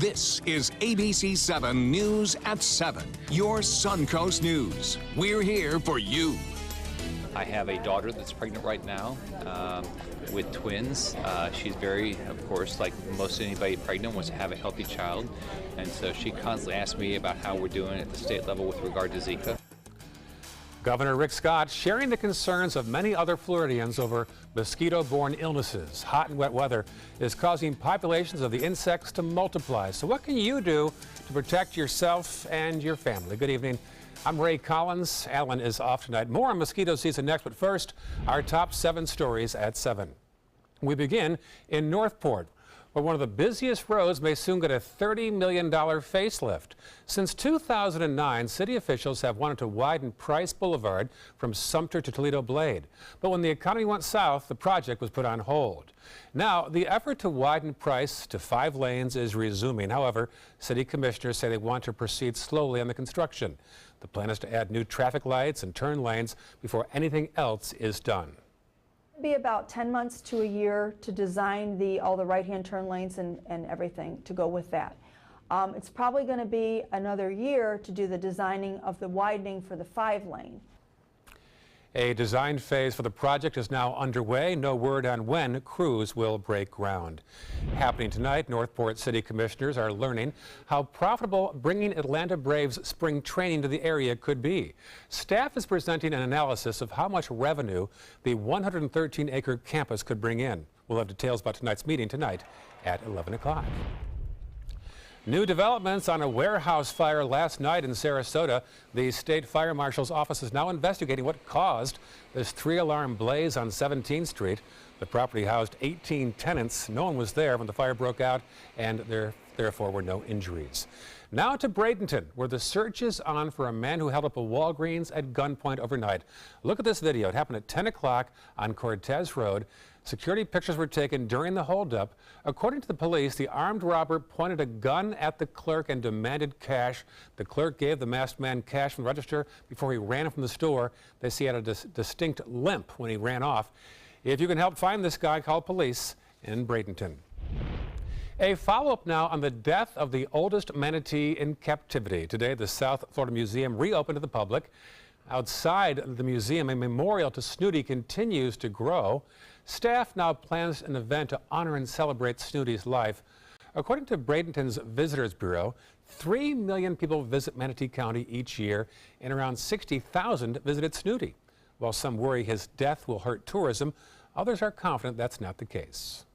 This is ABC7 News at 7, your Suncoast News. We're here for you. I have a daughter that's pregnant right now with twins. She's very, of course, like most anybody pregnant, wants to have a healthy child. And so she constantly asks me about how we're doing at the state level with regard to Zika. Governor Rick Scott sharing the concerns of many other Floridians over mosquito-borne illnesses. Hot and wet weather is causing populations of the insects to multiply. So what can you do to protect yourself and your family? Good evening. I'm Ray Collins. Alan is off tonight. More on mosquito season next, but first, our top 7 stories at 7. We begin in Northport, where one of the busiest roads may soon get a $30 million facelift. Since 2009, city officials have wanted to widen Price Boulevard from Sumter to Toledo Blade. But when the economy went south, the project was put on hold. Now, the effort to widen Price to 5 lanes is resuming. However, city commissioners say they want to proceed slowly on the construction. The plan is to add new traffic lights and turn lanes before anything else is done. Be about 10 months to a year to design all the right-hand turn lanes and everything to go with that. It's probably going to be another year to do the designing of the widening for the 5-lane. A design phase for the project is now underway. No word on when crews will break ground. Happening tonight, Northport City Commissioners are learning how profitable bringing Atlanta Braves spring training to the area could be. Staff is presenting an analysis of how much revenue the 113-acre campus could bring in. We'll have details about tonight's meeting tonight at 11 o'clock. New developments on a warehouse fire last night in Sarasota. The state fire marshal's office is now investigating what caused this 3-alarm blaze on 17th Street. The property housed 18 tenants. No one was there when the fire broke out, and there therefore were no injuries. Now to Bradenton, where the search is on for a man who held up a Walgreens at gunpoint overnight. Look at this video. It happened at 10 o'clock on Cortez Road. Security pictures were taken during the holdup. According to the police, the armed robber pointed a gun at the clerk and demanded cash. The clerk gave the masked man cash from the register before he ran from the store. They say he had a distinct limp when he ran off. If you can help find this guy, call police in Bradenton. A follow-up now on the death of the oldest manatee in captivity. Today, the South Florida Museum reopened to the public. Outside the museum, a memorial to Snooty continues to grow. Staff now plans an event to honor and celebrate Snooty's life. According to Bradenton's Visitors Bureau, 3 million people visit Manatee County each year, and around 60,000 visited Snooty. While some worry his death will hurt tourism, others are confident that's not the case.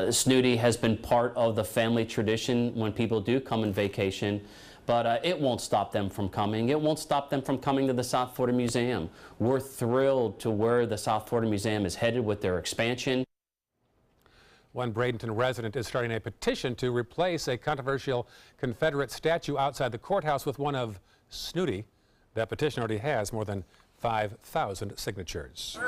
Snooty has been part of the family tradition when people do come on vacation, but it won't stop them from coming. It won't stop them from coming to the South Florida Museum. We're thrilled to where the South Florida Museum is headed with their expansion. One Bradenton resident is starting a petition to replace a controversial Confederate statue outside the courthouse with one of Snooty. That petition already has more than 5,000 signatures.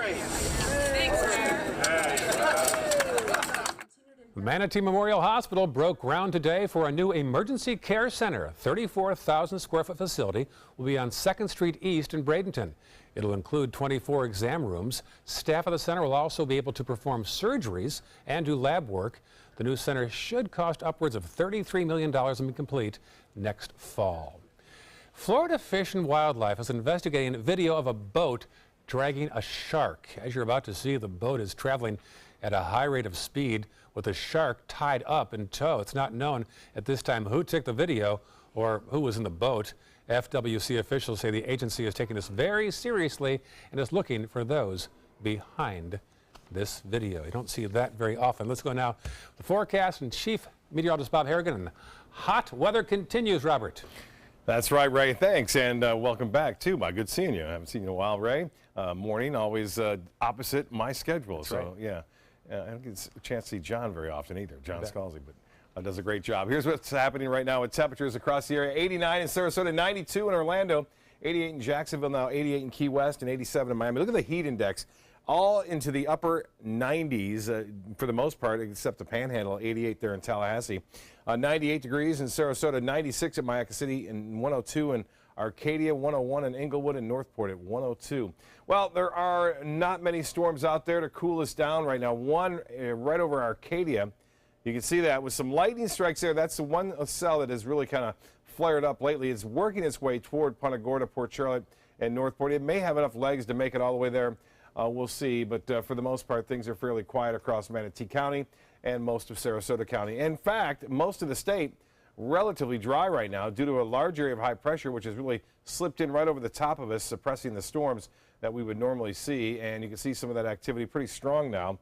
Manatee Memorial Hospital broke ground today for a new emergency care center. A 34,000 square foot facility will be on 2nd Street East in Bradenton. It'll include 24 exam rooms. Staff of the center will also be able to perform surgeries and do lab work. The new center should cost upwards of $33 million and be complete next fall. Florida Fish and Wildlife is investigating video of a boat dragging a shark. As you're about to see, the boat is traveling at a high rate of speed with a shark tied up in tow. It's not known at this time who took the video or who was in the boat. FWC officials say the agency is taking this very seriously and is looking for those behind this video. You don't see that very often. Let's go now. The forecast and Chief Meteorologist Bob Harrigan. And hot weather continues, Robert. That's right, Ray. Thanks, and welcome back, too. Good seeing you. I haven't seen you in a while, Ray. Morning, always opposite my schedule. That's so, right. Yeah. I don't get a chance to see John very often either, John Scalzi, but does a great job. Here's what's happening right now with temperatures across the area. 89 in Sarasota, 92 in Orlando, 88 in Jacksonville, now 88 in Key West, and 87 in Miami. Look at the heat index, all into the upper 90s for the most part, except the Panhandle, 88 there in Tallahassee. 98 degrees in Sarasota, 96 at Mayaca City, and 102 in Arcadia, 101 in Inglewood, and Northport at 102. Well, there are not many storms out there to cool us down right now. One right over Arcadia You can see that with some lightning strikes there. That's the one cell that has really kind of flared up lately. It's working its way toward Punta Gorda, Port Charlotte, and Northport. It may have enough legs to make it all the way there. We'll see, but for the most part, things are fairly quiet across Manatee County and most of Sarasota County. In fact, most of the state relatively dry right now due to a large area of high pressure, which has really slipped in right over the top of us, suppressing the storms that we would normally see. And you can see some of that activity pretty strong now,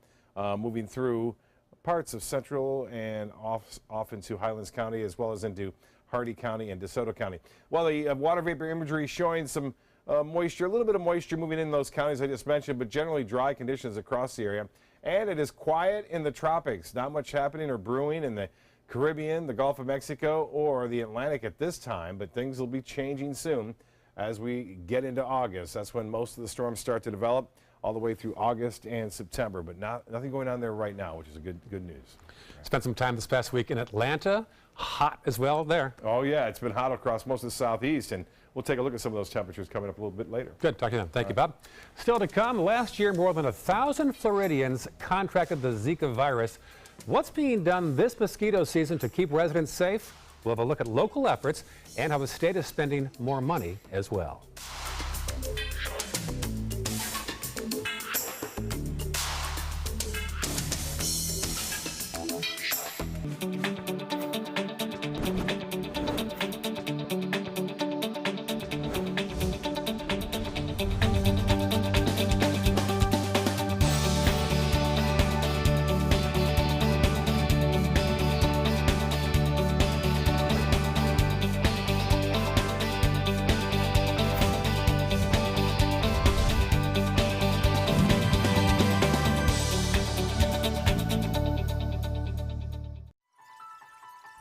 moving through parts of Central and off into Highlands County, as well as into Hardee County and DeSoto County. Well, the water vapor imagery showing some moisture, a little bit of moisture moving in those counties I just mentioned, but generally dry conditions across the area. And it is quiet in the tropics. Not much happening or brewing in the Caribbean, the Gulf of Mexico, or the Atlantic at this time, but things will be changing soon as we get into August. That's when most of the storms start to develop, all the way through August and September, but nothing going on there right now, which is a good news. Spent some time this past week in Atlanta. Hot as well there. Oh yeah, it's been hot across most of the southeast, and we'll take a look at some of those temperatures coming up a little bit later. Good, talk to you then. Thank you, Bob. Still to come, last year more than 1,000 Floridians contracted the Zika virus. What's being done this mosquito season to keep residents safe? We'll have a look at local efforts and how the state is spending more money as well.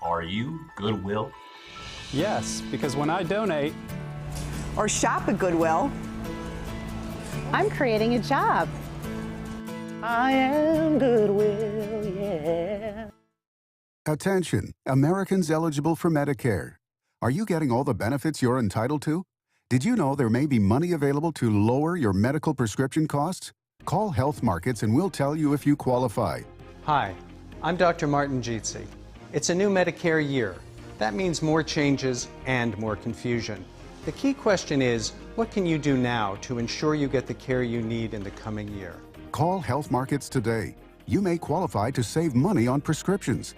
Are you Goodwill? Yes, because when I donate or shop at Goodwill, I'm creating a job. I am Goodwill, yeah. Attention, Americans eligible for Medicare. Are you getting all the benefits you're entitled to? Did you know there may be money available to lower your medical prescription costs? Call Health Markets and we'll tell you if you qualify. Hi, I'm Dr. Martin Jeetsi. It's a new Medicare year. That means more changes and more confusion. The key question is, what can you do now to ensure you get the care you need in the coming year? Call Health Markets today. You may qualify to save money on prescriptions.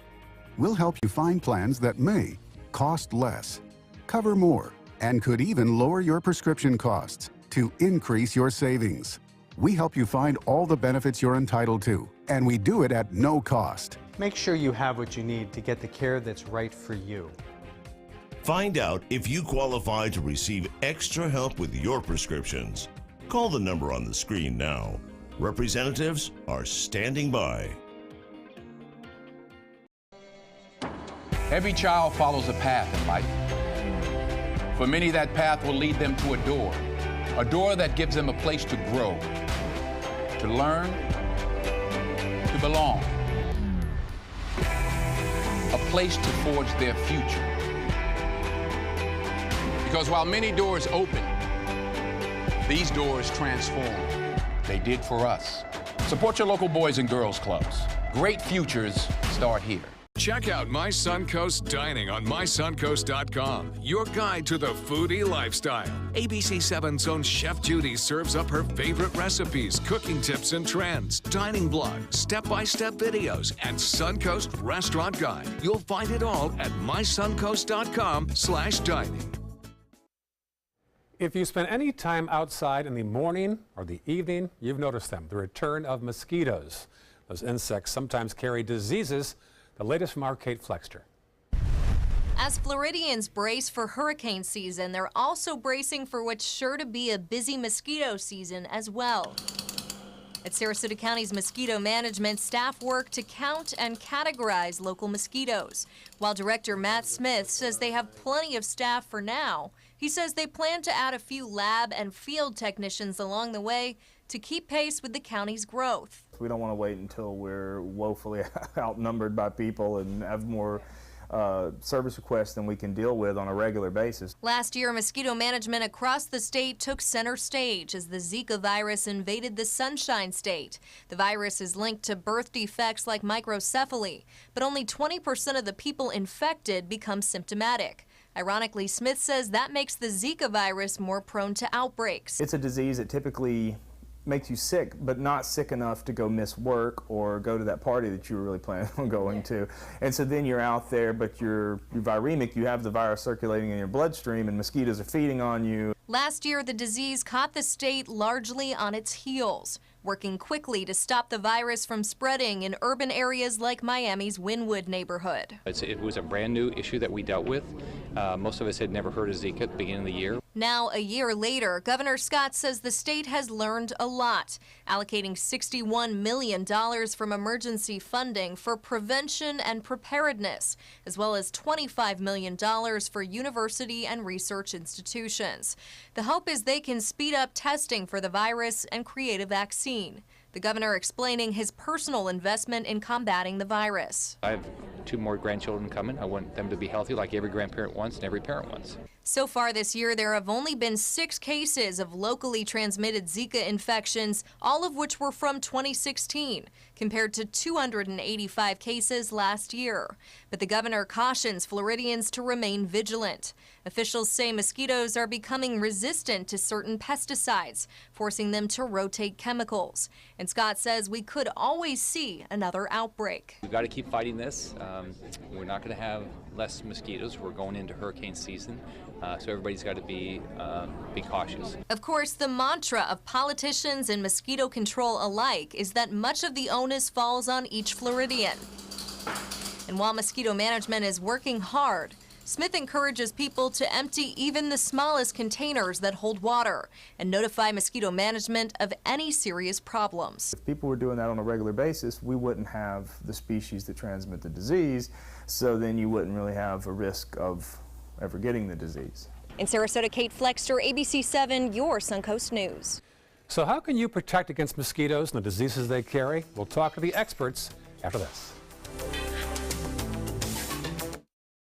We'll help you find plans that may cost less, cover more, and could even lower your prescription costs to increase your savings. We help you find all the benefits you're entitled to, and we do it at no cost. Make sure you have what you need to get the care that's right for you. Find out if you qualify to receive extra help with your prescriptions. Call the number on the screen now. Representatives are standing by. Every child follows a path in life. For many, that path will lead them to a door that gives them a place to grow, to learn, to belong, a place to forge their future. Because while many doors open, these doors transform. They did for us. Support your local Boys and Girls Clubs. Great futures start here. Check out My Suncoast Dining on mysuncoast.com, your guide to the foodie lifestyle. ABC7's own Chef Judy serves up her favorite recipes, cooking tips and trends, dining blogs, step-by-step videos, and Suncoast Restaurant Guide. You'll find it all at mysuncoast.com/dining. If you spend any time outside in the morning or the evening, you've noticed them, the return of mosquitoes. Those insects sometimes carry diseases. The latest from our Kate Flexter. As Floridians brace for hurricane season, they're also bracing for what's sure to be a busy mosquito season as well. At Sarasota County's Mosquito Management, staff work to count and categorize local mosquitoes. While Director Matt Smith says they have plenty of staff for now, he says they plan to add a few lab and field technicians along the way to keep pace with the county's growth. We don't want to wait until we're woefully outnumbered by people and have more service requests than we can deal with on a regular basis. Last year, mosquito management across the state took center stage as the Zika virus invaded the Sunshine State. The virus is linked to birth defects like microcephaly, but only 20% of the people infected become symptomatic. Ironically, Smith says that makes the Zika virus more prone to outbreaks. It's a disease that typically makes you sick, but not sick enough to go miss work or go to that party that you were really planning on going to. And so then you're out there, but you're viremic, you have the virus circulating in your bloodstream and mosquitoes are feeding on you. Last year, the disease caught the state largely on its heels, working quickly to stop the virus from spreading in urban areas like Miami's Wynwood neighborhood. It was a brand new issue that we dealt with. Most of us had never heard of Zika at the beginning of the year. Now, a year later, Governor Scott says the state has learned a lot, allocating $61 million from emergency funding for prevention and preparedness, as well as $25 million for university and research institutions. The hope is they can speed up testing for the virus and create a vaccine. The governor explaining his personal investment in combating the virus. I have 2 more grandchildren coming. I want them to be healthy like every grandparent wants and every parent wants. So far this year, there have only been 6 cases of locally transmitted Zika infections, all of which were from 2016, compared to 285 cases last year. But the governor cautions Floridians to remain vigilant. Officials say mosquitoes are becoming resistant to certain pesticides, forcing them to rotate chemicals. And Scott says we could always see another outbreak. We've got to keep fighting this. We're not going to have less mosquitoes. We're going into hurricane season. So everybody's got to be cautious. Of course, the mantra of politicians and mosquito control alike is that much of the onus falls on each Floridian. And while mosquito management is working hard, Smith encourages people to empty even the smallest containers that hold water and notify mosquito management of any serious problems. If people were doing that on a regular basis, we wouldn't have the species that transmit the disease, so then you wouldn't really have a risk of ever getting the disease. In Sarasota, Kate Flexter, ABC7, your Suncoast News. So how can you protect against mosquitoes and the diseases they carry? We'll talk to the experts after this.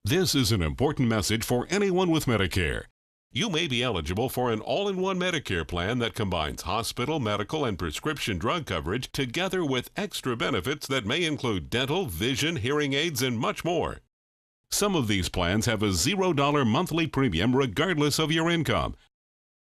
This is an important message for anyone with Medicare. You may be eligible for an all-in-one Medicare plan that combines hospital, medical, and prescription drug coverage together with extra benefits that may include dental, vision, hearing aids, and much more. Some of these plans have a $0 monthly premium regardless of your income.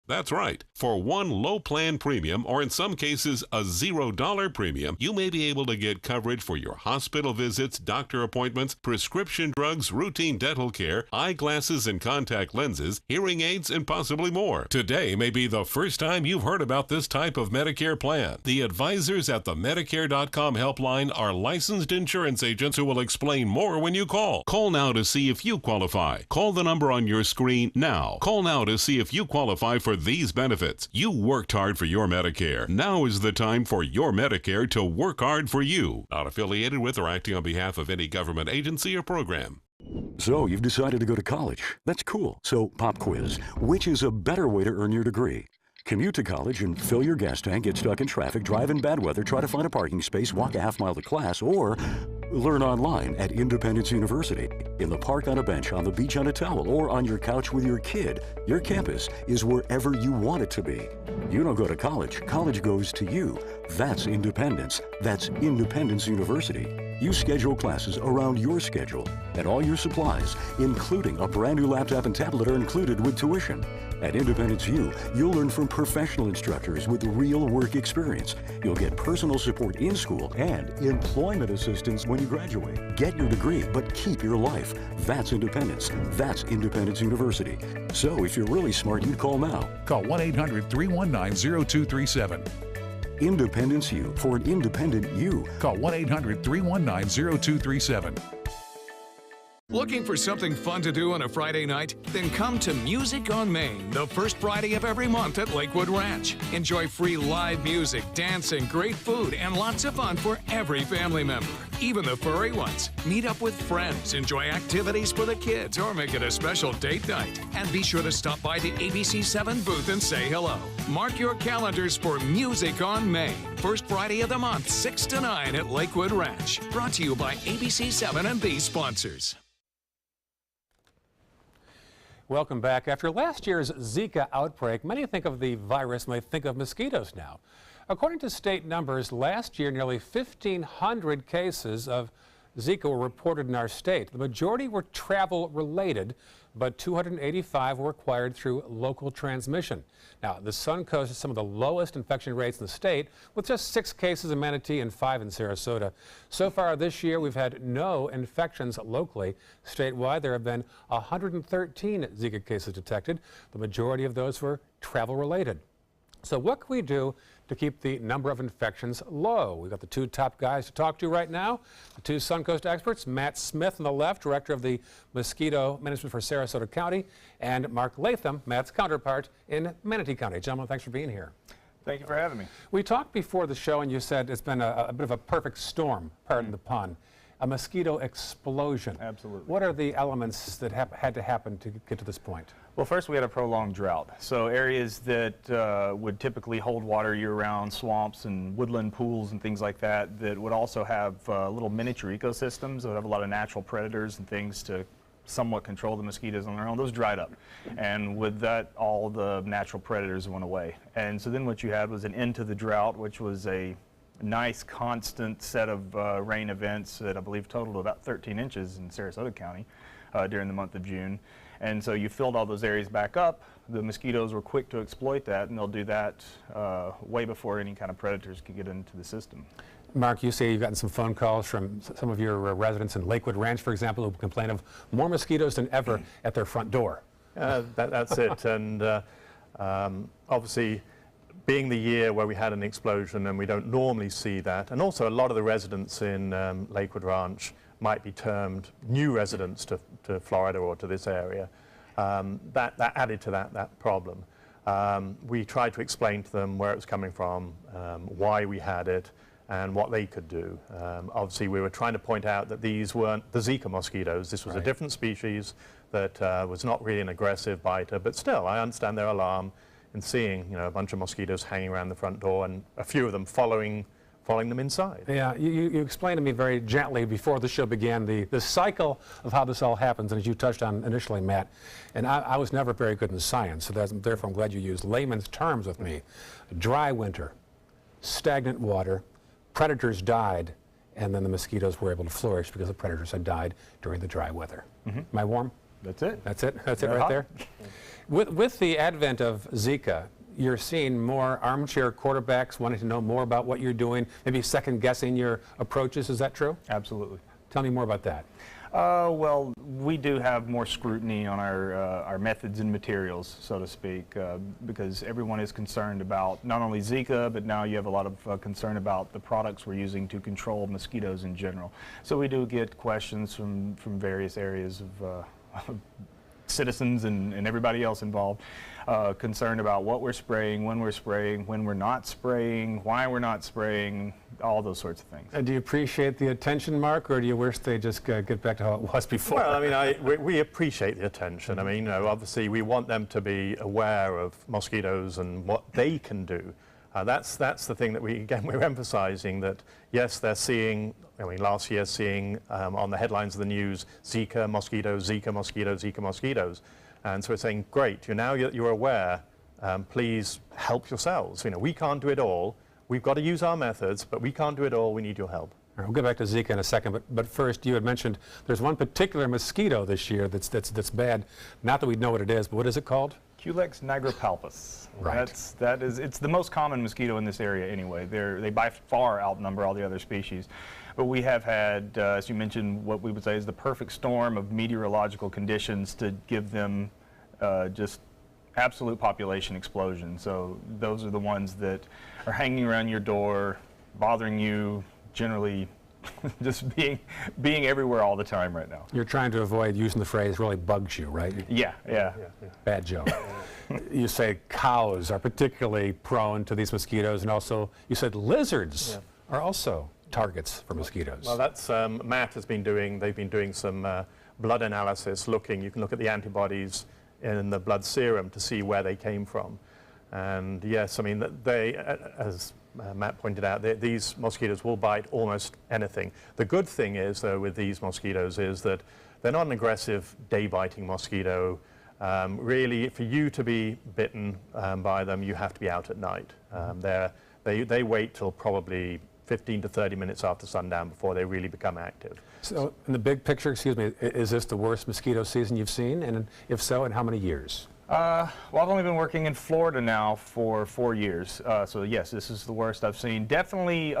That's right. For one low plan premium, or in some cases a $0 premium, you may be able to get coverage for your hospital visits, doctor appointments, prescription drugs, routine dental care, eyeglasses and contact lenses, hearing aids, and possibly more. Today may be the first time you've heard about this type of Medicare plan. The advisors at the Medicare.com helpline are licensed insurance agents who will explain more when you call. Call now to see if you qualify. Call the number on your screen now. Call now to see if you qualify for these benefits. You worked hard for your Medicare. Now is the time for your Medicare to work hard for you. Not affiliated with or acting on behalf of any government agency or program. So you've decided to go to college. That's cool. So pop quiz. Which is a better way to earn your degree? Commute to college and fill your gas tank, get stuck in traffic, drive in bad weather, try to find a parking space, walk a half-mile to class, or learn online at Independence University. In the park on a bench, on the beach on a towel, or on your couch with your kid, your campus is wherever you want it to be. You don't go to college. College goes to you. That's independence. That's Independence University. You schedule classes around your schedule, and all your supplies, including a brand new laptop and tablet, are included with tuition. At Independence U, you'll learn from professional instructors with real work experience. You'll get personal support in school and employment assistance when you graduate. Get your degree, but keep your life. That's independence. That's Independence University. So if you're really smart, you'd call now. Call 1-800-319-0237. Independence U, for an independent you. Call 1-800-319-0237. Looking for something fun to do on a Friday night? Then come to Music on Main, the first Friday of every month at Lakewood Ranch. Enjoy free live music, dancing, great food, and lots of fun for every family member, even the furry ones. Meet up with friends, enjoy activities for the kids, or make it a special date night. And be sure to stop by the ABC7 booth and say hello. Mark your calendars for Music on Main, first Friday of the month, 6 to 9 at Lakewood Ranch. Brought to you by ABC7 and these sponsors. Welcome back. After last year's Zika outbreak, many think of the virus when they think of mosquitoes now. According to state numbers, last year nearly 1,500 cases of Zika were reported in our state. The majority were travel-related, but 285 were acquired through local transmission. Now, the Suncoast has some of the lowest infection rates in the state, with just 6 cases in Manatee and 5 in Sarasota. So far this year, we've had no infections locally. Statewide, there have been 113 Zika cases detected. The majority of those were travel-related. So what can we do to keep the number of infections low? We've got the 2 top guys to talk to right now, the 2 Suncoast experts, Matt Smith on the left, Director of the Mosquito Management for Sarasota County, and Mark Latham, Matt's counterpart in Manatee County. Gentlemen, thanks for being here. Thank you for having me. We talked before the show, and you said it's been a bit of a perfect storm, pardon the pun. A mosquito explosion. Absolutely. What are the elements that had to happen to get to this point? Well, first we had a prolonged drought. So areas that would typically hold water year-round, swamps and woodland pools and things like that, that would also have little miniature ecosystems that would have a lot of natural predators and things to somewhat control the mosquitoes on their own, those dried up. And with that, all the natural predators went away. And so then what you had was an end to the drought, which was a nice constant set of rain events that I believe totaled about 13 inches in Sarasota County during the month of June. And so you filled all those areas back up. The mosquitoes were quick to exploit that, and they'll do that way before any kind of predators could get into the system. Mark, you say you've gotten some phone calls from some of your residents in Lakewood Ranch, for example, who complain of more mosquitoes than ever at their front door. That's it. And obviously, being the year where we had an explosion and we don't normally see that, and also a lot of the residents in Lakewood Ranch might be termed new residents to Florida or to this area, that added to that problem. We tried to explain to them where it was coming from, why we had it, and what they could do. Obviously, we were trying to point out that these weren't the Zika mosquitoes. This was a different species that was not really an aggressive biter, but still, I understand their alarm in seeing a bunch of mosquitoes hanging around the front door and a few of them following them inside. Yeah, you explained to me very gently before the show began the cycle of how this all happens, and as you touched on initially, Matt, and I was never very good in science, so therefore I'm glad you used layman's terms with me. Dry winter, stagnant water, predators died, and then the mosquitoes were able to flourish because the predators had died during the dry weather. Am I warm? That's it. That's it? That's it right there? With the advent of Zika, you're seeing more armchair quarterbacks wanting to know more about what you're doing, maybe second-guessing your approaches. Is that true? Absolutely. Tell me more about that. Well, we do have more scrutiny on our methods and materials, so to speak, because everyone is concerned about not only Zika, but now you have a lot of concern about the products we're using to control mosquitoes in general. So we do get questions from various areas of citizens and everybody else involved, concerned about what we're spraying, when we're not spraying, why we're not spraying, all those sorts of things. Do you appreciate the attention, Mark, or do you wish they just get back to how it was before? Well, I mean, we appreciate the attention. I mean, obviously we want them to be aware of mosquitoes and what they can do. That's the thing that we're emphasizing, that yes, they're seeing, last year seeing on the headlines of the news, Zika mosquitoes, Zika mosquitoes, Zika mosquitoes. And so we're saying, great, now you're aware, please help yourselves. We can't do it all. We've got to use our methods, but we can't do it all. We need your help. All right, we'll get back to Zika in a second, but first, you had mentioned there's one particular mosquito this year that's bad. Not that we know what it is, but what is it called? Culex nigropalpus. Right. It's the most common mosquito in this area anyway. They by far outnumber all the other species. But we have had, as you mentioned, what we would say is the perfect storm of meteorological conditions to give them just absolute population explosion. So those are the ones that are hanging around your door, bothering you, generally just being everywhere all the time right now. You're trying to avoid using the phrase really bugs you, right? Yeah. Bad joke. You say cows are particularly prone to these mosquitoes, and also you said lizards are also targets for mosquitoes. Well, that's Matt has been doing. They've been doing some blood analysis. You can look at the antibodies in the blood serum to see where they came from. And yes, I mean they, as Matt pointed out, these mosquitoes will bite almost anything. The good thing is, though, with these mosquitoes is that they're not an aggressive day-biting mosquito. Really, for you to be bitten by them, you have to be out at night. They wait till probably 15 to 30 minutes after sundown before they really become active. So in the big picture, excuse me, is this the worst mosquito season you've seen? And if so, in how many years? Well, I've only been working in Florida now for 4 years. So yes, this is the worst I've seen. Definitely,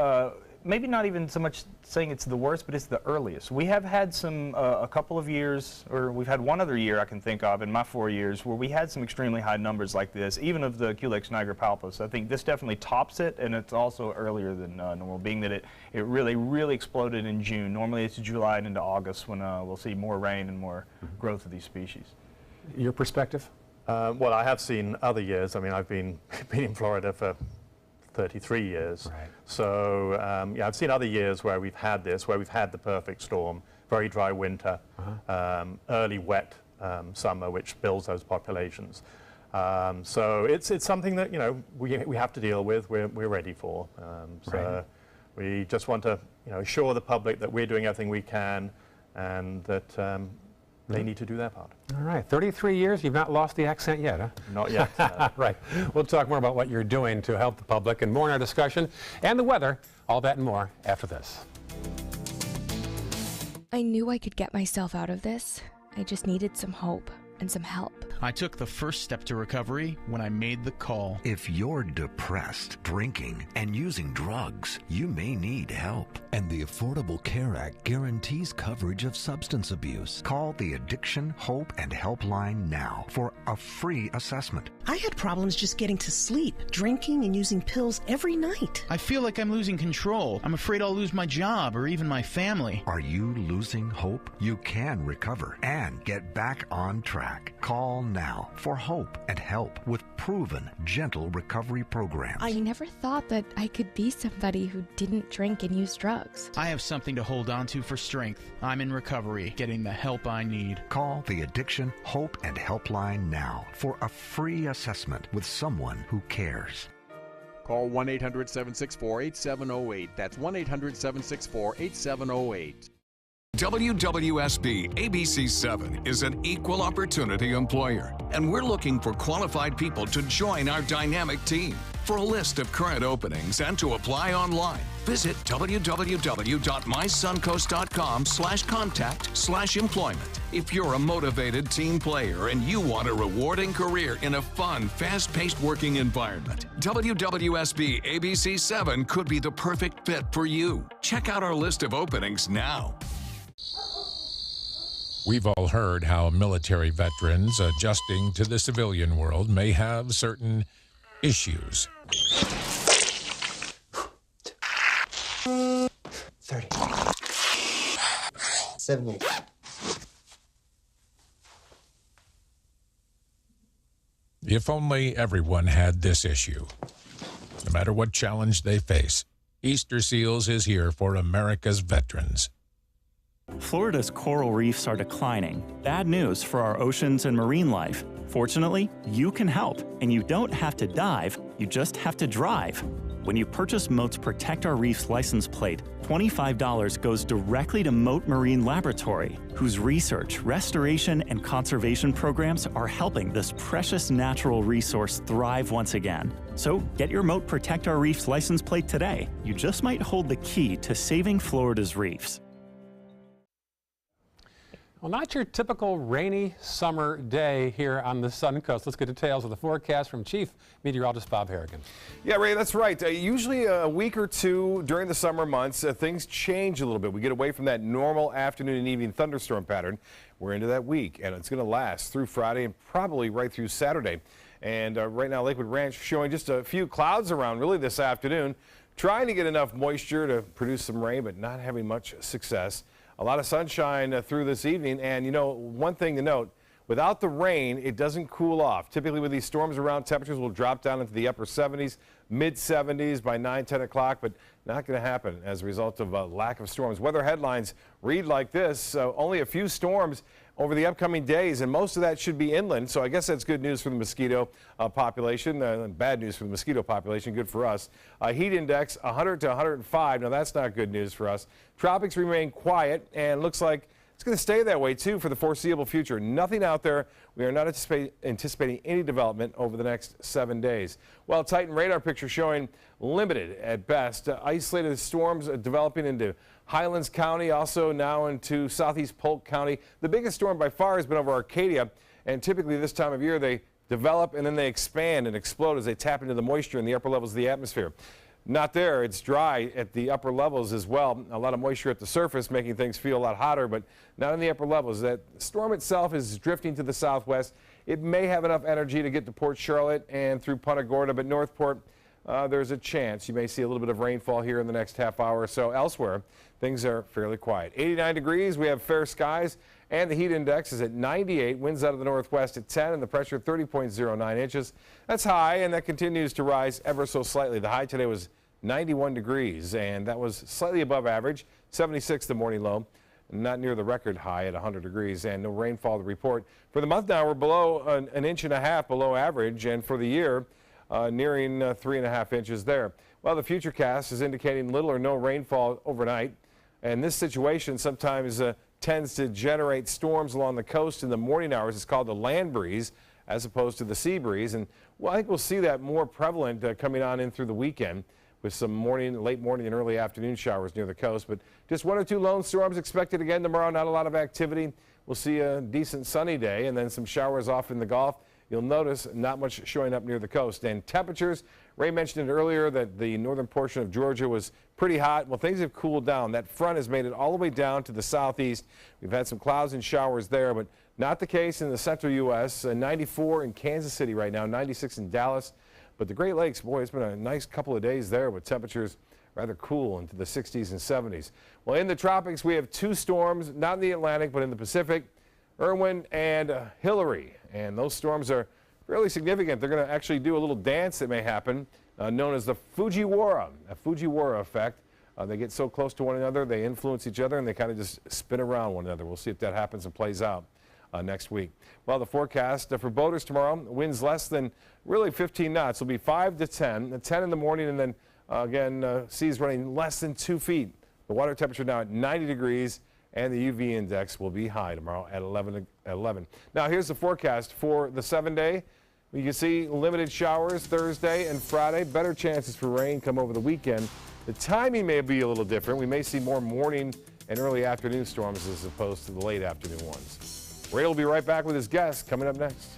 maybe not even so much saying it's the worst, but it's the earliest. We have had some, a couple of years, or we've had one other year I can think of in my 4 years where we had some extremely high numbers like this, even of the Culex nigra palpus. I think this definitely tops it, and it's also earlier than normal, being that it really exploded in June. Normally it's July and into August when we'll see more rain and more growth of these species. Your perspective? Well, I have seen other years. I mean, I've been in Florida for 33 years. Right. So yeah, I've seen other years where we've had this, where we've had the perfect storm, very dry winter, early wet summer, which builds those populations. So it's something that, you know, we have to deal with. We're ready for. So we just want to, you know, assure the public that we're doing everything we can, and that they need to do their part. All right, 33 years, you've not lost the accent yet, huh? Not yet. Right. We'll talk more about what you're doing to help the public and more in our discussion and the weather, all that and more after this. I knew I could get myself out of this. I just needed some hope and some help. I took the first step to recovery when I made the call. If you're depressed, drinking, and using drugs, you may need help. And the Affordable Care Act guarantees coverage of substance abuse. Call the Addiction, Hope, and Helpline now for a free assessment. I had problems just getting to sleep, drinking and using pills every night. I feel like I'm losing control. I'm afraid I'll lose my job or even my family. Are you losing hope? You can recover and get back on track. Call now for hope and help with proven, gentle recovery programs. I never thought that I could be somebody who didn't drink and use drugs. I have something to hold on to for strength. I'm in recovery, getting the help I need. Call the Addiction, Hope, and Helpline now for a free assessment with someone who cares. Call 1-800-764-8708. That's 1-800-764-8708. WWSB ABC7 is an equal opportunity employer, and we're looking for qualified people to join our dynamic team. For a list of current openings and to apply online, visit www.mysuncoast.com/contact/employment. If you're a motivated team player and you want a rewarding career in a fun, fast-paced working environment, WWSB ABC7 could be the perfect fit for you. Check out our list of openings now. We've all heard how military veterans adjusting to the civilian world may have certain issues. 30. 70. If only everyone had this issue. No matter what challenge they face, Easter Seals is here for America's veterans. Florida's coral reefs are declining. Bad news for our oceans and marine life. Fortunately, you can help, and you don't have to dive, you just have to drive. When you purchase Moat's Protect Our Reefs license plate, $25 goes directly to Moat Marine Laboratory, whose research, restoration, and conservation programs are helping this precious natural resource thrive once again. So get your Moat Protect Our Reefs license plate today. You just might hold the key to saving Florida's reefs. Well, not your typical rainy summer day here on the Sun Coast. Let's get details of the forecast from Chief Meteorologist Bob Harrigan. Yeah, Ray, that's right. Usually a week or two during the summer months, things change a little bit. We get away from that normal afternoon and evening thunderstorm pattern. We're into that week, and it's going to last through Friday and probably right through Saturday. And right now, Lakewood Ranch showing just a few clouds around really this afternoon, trying to get enough moisture to produce some rain, but not having much success. A lot of sunshine through this evening, and you know, one thing to note, without the rain, it doesn't cool off. Typically with these storms around, temperatures will drop down into the upper 70s, mid 70s by 9, 10 o'clock, but not going to happen as a result of a lack of storms. Weather headlines read like this: only a few storms over the upcoming days, and most of that should be inland. So I guess that's good news for the mosquito population, bad news for the mosquito population, good for us. Heat index 100 to 105. Now that's not good news for us. Tropics remain quiet, and looks like It's going to stay that way, too, for the foreseeable future. Nothing out there. We are not anticipating any development over the next 7 days. Well, Titan radar picture showing limited at best. Isolated storms developing into Highlands County, also now into southeast Polk County. The biggest storm by far has been over Arcadia, and typically this time of year they develop and then they expand and explode as they tap into the moisture in the upper levels of the atmosphere. Not there. It's dry at the upper levels as well. A lot of moisture at the surface, making things feel a lot hotter, but not in the upper levels. That storm itself is drifting to the southwest. It may have enough energy to get to Port Charlotte and through Punta Gorda, but Northport, there's a chance you may see a little bit of rainfall here in the next half hour or so. Elsewhere, things are fairly quiet. 89 degrees. We have fair skies, and the heat index is at 98. Winds out of the northwest at 10, and the pressure 30.09 inches. That's high, and that continues to rise ever so slightly. The high today was 91 degrees, and that was slightly above average. 76 the morning low, not near the record high at 100 degrees, and no rainfall to report. For the month now, we're below an inch and a half below average, and for the year, nearing 3.5 inches there. Well, the futurecast is indicating little or no rainfall overnight, and this situation sometimes tends to generate storms along the coast in the morning hours. It's called the land breeze as opposed to the sea breeze, and well, I think we'll see that more prevalent coming on in through the weekend with some late morning and early afternoon showers near the coast. But just 1 or 2 lone storms expected again tomorrow. Not a lot of activity. We'll see a decent sunny day and then some showers off in the Gulf. You'll notice not much showing up near the coast. And temperatures, Ray mentioned it earlier that the northern portion of Georgia was pretty hot. Well, things have cooled down. That front has made it all the way down to the southeast. We've had some clouds and showers there, but not the case in the central U.S. 94 in Kansas City right now, 96 in Dallas. But the Great Lakes, boy, it's been a nice couple of days there with temperatures rather cool into the 60s and 70s. Well, in the tropics, we have 2 storms, not in the Atlantic, but in the Pacific, Irwin and Hillary. And those storms are fairly significant. They're going to actually do a little dance that may happen, known as the Fujiwara effect. They get so close to one another, they influence each other, and they kind of just spin around one another. We'll see if that happens and plays out next week. Well, the forecast for boaters tomorrow, winds less than really 15 knots. It'll be 5 to 10, 10 in the morning, and then again, seas running less than 2 feet. The water temperature now at 90 degrees, and the UV index will be high tomorrow at 11. Now, here's the forecast for the 7-day. You can see limited showers Thursday and Friday. Better chances for rain come over the weekend. The timing may be a little different. We may see more morning and early afternoon storms as opposed to the late afternoon ones. Ray will be right back with his guest coming up next.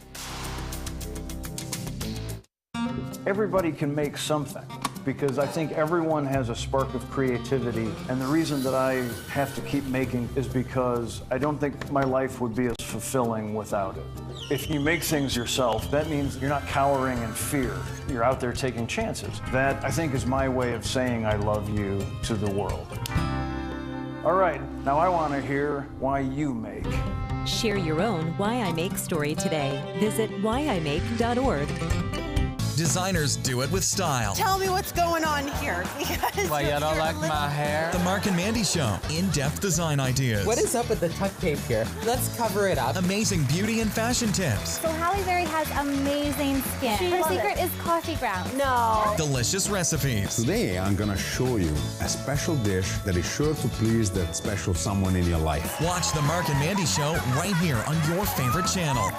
Everybody can make something, because I think everyone has a spark of creativity, and the reason that I have to keep making is because I don't think my life would be as fulfilling without it. If you make things yourself, that means you're not cowering in fear. You're out there taking chances. That, I think, is my way of saying I love you to the world. All right, now I want to hear why you make. Share your own Why I Make story today. Visit whyimake.org. Designers do it with style. Tell me what's going on here. Why, you don't like my hair? The Mark and Mandy Show. In-depth design ideas. What is up with the tuck tape here? Let's cover it up. Amazing beauty and fashion tips. So Halle Berry has amazing skin. Her secret is coffee grounds. No. Delicious recipes. Today, I'm going to show you a special dish that is sure to please that special someone in your life. Watch the Mark and Mandy Show right here on your favorite channel.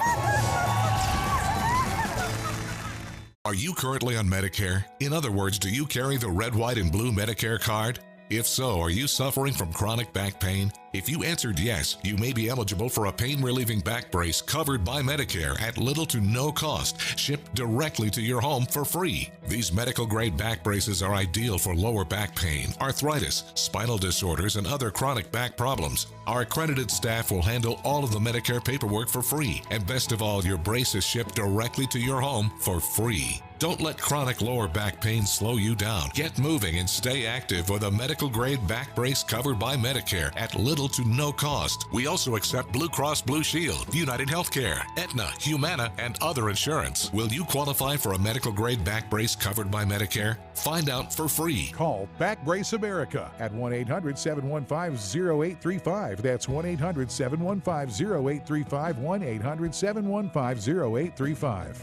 Are you currently on Medicare? In other words, do you carry the red, white, and blue Medicare card? If so, are you suffering from chronic back pain? If you answered yes, you may be eligible for a pain-relieving back brace covered by Medicare at little to no cost, shipped directly to your home for free. These medical-grade back braces are ideal for lower back pain, arthritis, spinal disorders, and other chronic back problems. Our accredited staff will handle all of the Medicare paperwork for free, and best of all, your brace is shipped directly to your home for free. Don't let chronic lower back pain slow you down. Get moving and stay active with a medical-grade back brace covered by Medicare at little to no cost. We also accept Blue Cross Blue Shield, United Healthcare, Aetna, Humana, and other insurance. Will you qualify for a medical-grade back brace covered by Medicare? Find out for free. Call Back Brace America at 1-800-715-0835. That's 1-800-715-0835, 1-800-715-0835.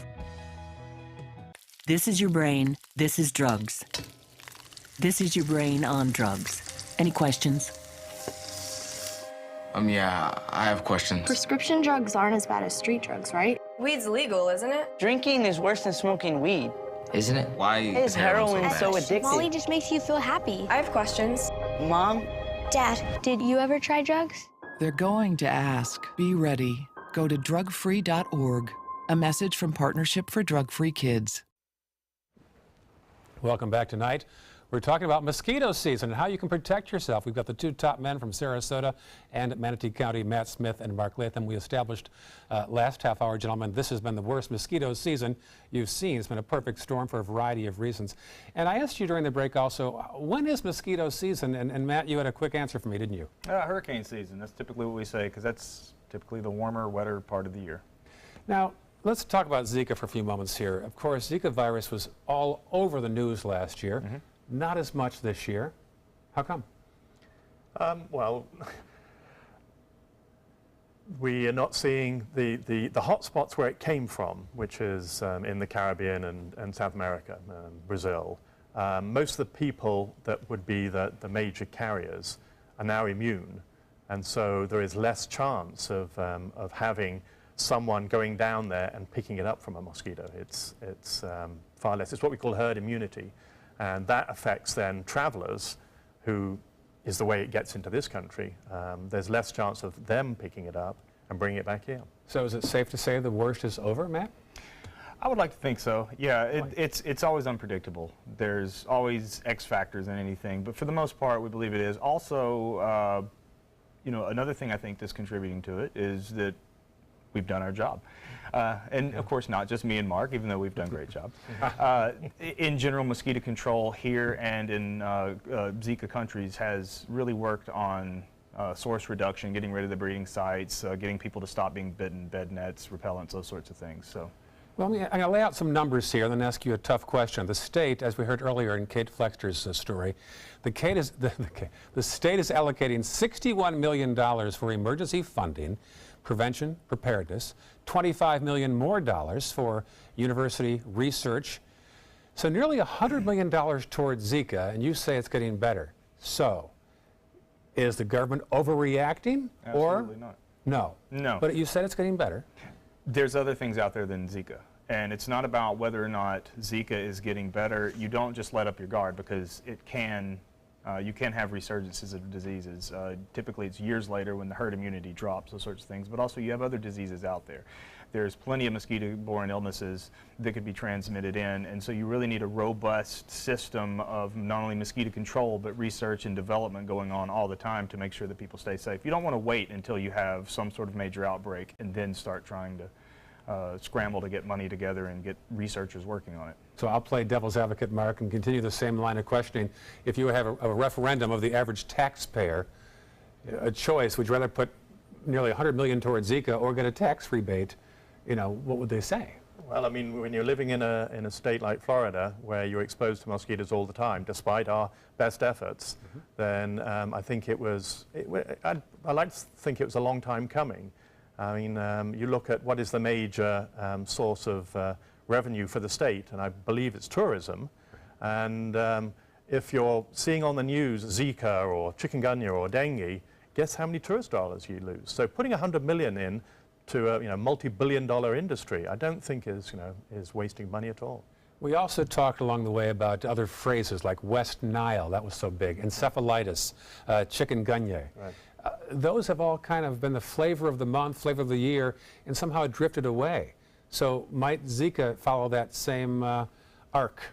This is your brain. This is drugs. This is your brain on drugs. Any questions? Yeah, I have questions. Prescription drugs aren't as bad as street drugs, right? Weed's legal, isn't it? Drinking is worse than smoking weed. Isn't it? Why is heroin so addictive? Molly just makes you feel happy. I have questions. Mom? Dad, did you ever try drugs? They're going to ask. Be ready. Go to drugfree.org. A message from Partnership for Drug-Free Kids. Welcome back tonight. We're talking about mosquito season and how you can protect yourself. We've got the two top men from Sarasota and Manatee County, Matt Smith and Mark Latham. We established last half hour, gentlemen, this has been the worst mosquito season you've seen. It's been a perfect storm for a variety of reasons. And I asked you during the break also, when is mosquito season? And Matt, you had a quick answer for me, didn't you? Hurricane season. That's typically what we say, because that's typically the warmer, wetter part of the year. Now, let's talk about Zika for a few moments here. Of course, Zika virus was all over the news last year. Mm-hmm. Not as much this year. How come? Well, we are not seeing the hot spots where it came from, which is in the Caribbean and South America, Brazil. Most of the people that would be the major carriers are now immune, and so there is less chance of having someone going down there and picking it up from a mosquito. It's far less. It's what we call herd immunity. And that affects then travelers, who is the way it gets into this country. There's less chance of them picking it up and bringing it back here. So is it safe to say the worst is over, Matt? I would like to think so. Yeah, it's always unpredictable. There's always X factors in anything, but for the most part, we believe it is. Also, another thing I think that's contributing to it is that we've done our job. And of course not just me and Mark, even though we've done great jobs. In general, mosquito control here and in Zika countries has really worked on source reduction, getting rid of the breeding sites, getting people to stop being bitten, bed nets, repellents, those sorts of things. So. Well, I'm going to lay out some numbers here and then ask you a tough question. The state, as we heard earlier in Kate Flexter's story, the state is allocating $61 million for emergency funding, prevention, preparedness, $25 million more for university research. So nearly $100 million towards Zika, and you say it's getting better. So, is the government overreacting? Absolutely not. No. No. But you said it's getting better. There's other things out there than Zika. And it's not about whether or not Zika is getting better. You don't just let up your guard, because it can, you can have resurgences of diseases. Typically it's years later when the herd immunity drops, those sorts of things. But also you have other diseases out there. There's plenty of mosquito-borne illnesses that could be transmitted in, and so you really need a robust system of not only mosquito control, but research and development going on all the time to make sure that people stay safe. You don't want to wait until you have some sort of major outbreak and then start trying to scramble to get money together and get researchers working on it. So I'll play devil's advocate, Mark, and continue the same line of questioning. If you have a referendum of the average taxpayer, a choice, would you rather put nearly $100 million towards Zika or get a tax rebate? What would they say? Well, I mean, when you're living in a state like Florida, where you're exposed to mosquitoes all the time, despite our best efforts, then I think I'd like to think it was a long time coming. I mean, you look at what is the major source of revenue for the state, and I believe it's tourism. And if you're seeing on the news Zika or chikungunya or dengue, guess how many tourist dollars you lose? So putting $100 million in to a multi-billion-dollar industry, I don't think is wasting money at all. We also talked along the way about other phrases like West Nile, that was so big, encephalitis, chikungunya. Right. Those have all kind of been the flavor of the month, flavor of the year, and somehow drifted away. So might Zika follow that same arc?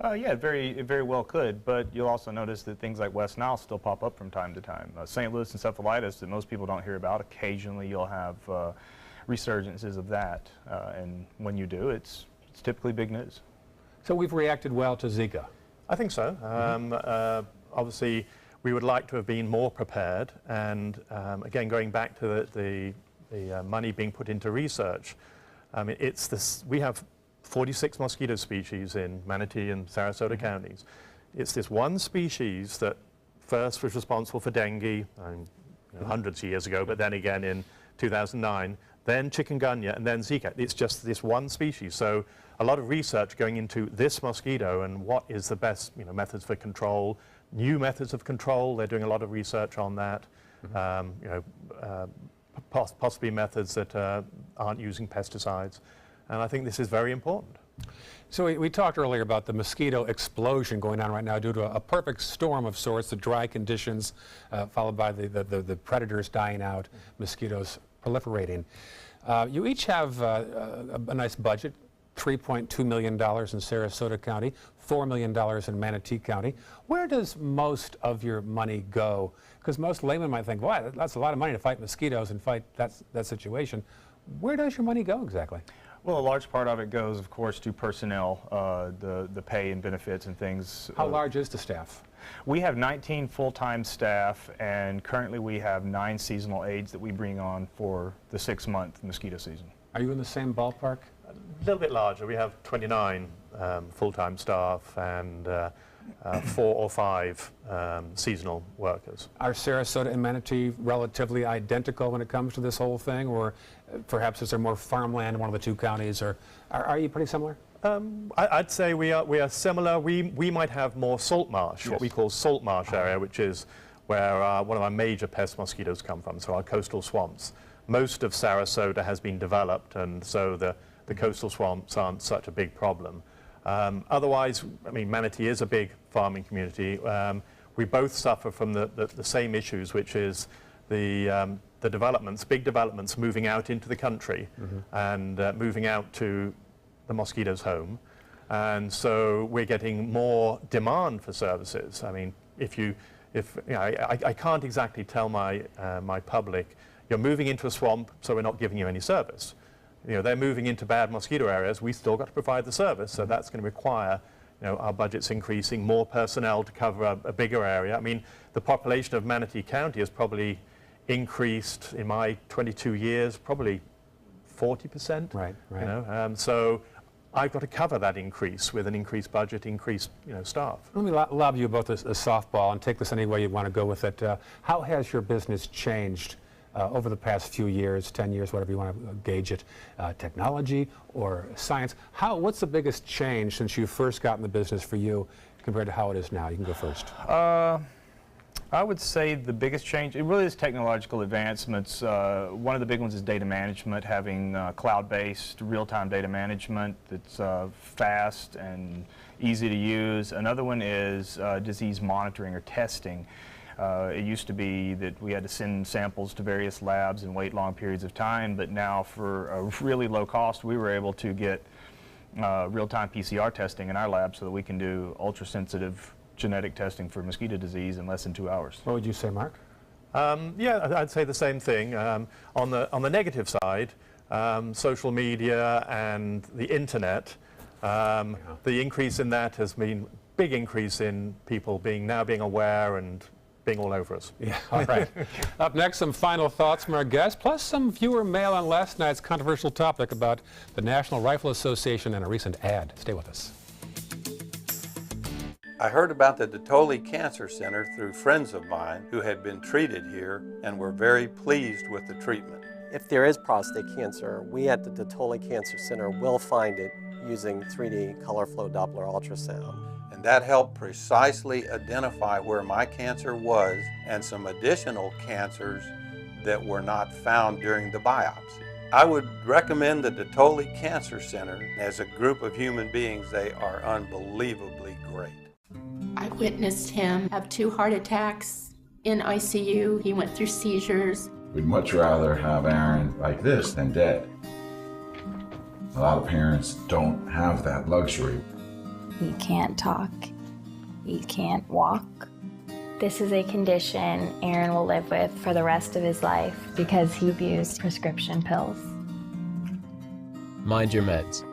Yeah, it very well could, but you'll also notice that things like West Nile still pop up from time to time. St. Louis encephalitis that most people don't hear about, occasionally you'll have resurgences of that, and when you do, it's typically big news. So we've reacted well to Zika? I think so. Obviously, we would like to have been more prepared, and again, going back to the money being put into research, it's this, we have 46 mosquito species in Manatee and Sarasota counties. It's this one species that first was responsible for dengue hundreds of years ago, but then again in 2009, then chikungunya, and then Zika. It's just this one species. So a lot of research going into this mosquito and what is the best methods for control, new methods of control. They're doing a lot of research on that. possibly methods that aren't using pesticides. And I think this is very important. So we talked earlier about the mosquito explosion going on right now due to a perfect storm of sorts, the dry conditions followed by the predators dying out, mosquitoes proliferating. You each have a nice budget, $3.2 million in Sarasota County, $4 million in Manatee County. Where does most of your money go? Because most laymen might think, wow, that's a lot of money to fight mosquitoes and fight that situation. Where does your money go exactly? Well, a large part of it goes, of course, to personnel, the pay and benefits and things. How large is the staff? We have 19 full-time staff, and currently we have 9 seasonal aides that we bring on for the 6-month mosquito season. Are you in the same ballpark? A little bit larger. We have 29 full-time staff and 4 or 5 seasonal workers. Are Sarasota and Manatee relatively identical when it comes to this whole thing, or perhaps is there more farmland in one of the 2 counties, or are you pretty similar? I'd say we are similar. We might have more salt marsh, what we call salt marsh area, which is where one of our major pest mosquitoes come from, so our coastal swamps. Most of Sarasota has been developed, and so the coastal swamps aren't such a big problem. Otherwise, I mean, Manatee is a big farming community. We both suffer from the same issues, which is the developments, big developments moving out into the country and moving out to the mosquito's home. And so we're getting more demand for services. I mean, I can't exactly tell my public, you're moving into a swamp, so we're not giving you any service. They're moving into bad mosquito areas, we still got to provide the service, so that's going to require, our budget's increasing, more personnel to cover a bigger area. I mean, the population of Manatee County has probably increased in my 22 years, probably 40%. Right. So I've got to cover that increase with an increased budget, increased, staff. Let me lob you both a softball and take this any way you want to go with it. How has your business changed over the past few years, 10 years, whatever you want to gauge it, technology or science? What's the biggest change since you first got in the business for you compared to how it is now? You can go first. I would say the biggest change, it really is technological advancements. One of the big ones is data management, having cloud-based real-time data management that's fast and easy to use. Another one is disease monitoring or testing. It used to be that we had to send samples to various labs and wait long periods of time, but now for a really low cost, we were able to get real-time PCR testing in our lab so that we can do ultra-sensitive genetic testing for mosquito disease in less than 2 hours. What would you say, Mark? Yeah, I'd say the same thing. On the negative side, social media and the internet, the increase in that has been big increase in people being aware and being all over us. Yeah, all right. Up next, some final thoughts from our guests, plus some viewer mail on last night's controversial topic about the National Rifle Association and a recent ad. Stay with us. I heard about the Detoli Cancer Center through friends of mine who had been treated here and were very pleased with the treatment. If there is prostate cancer, we at the Detoli Cancer Center will find it using 3D color flow Doppler ultrasound. And that helped precisely identify where my cancer was and some additional cancers that were not found during the biopsy. I would recommend the Detoli Cancer Center. As a group of human beings, they are unbelievably great. I witnessed him have 2 heart attacks in ICU. He went through seizures. We'd much rather have Aaron like this than dead. A lot of parents don't have that luxury. He can't talk. He can't walk. This is a condition Aaron will live with for the rest of his life because he abused prescription pills. Mind your meds.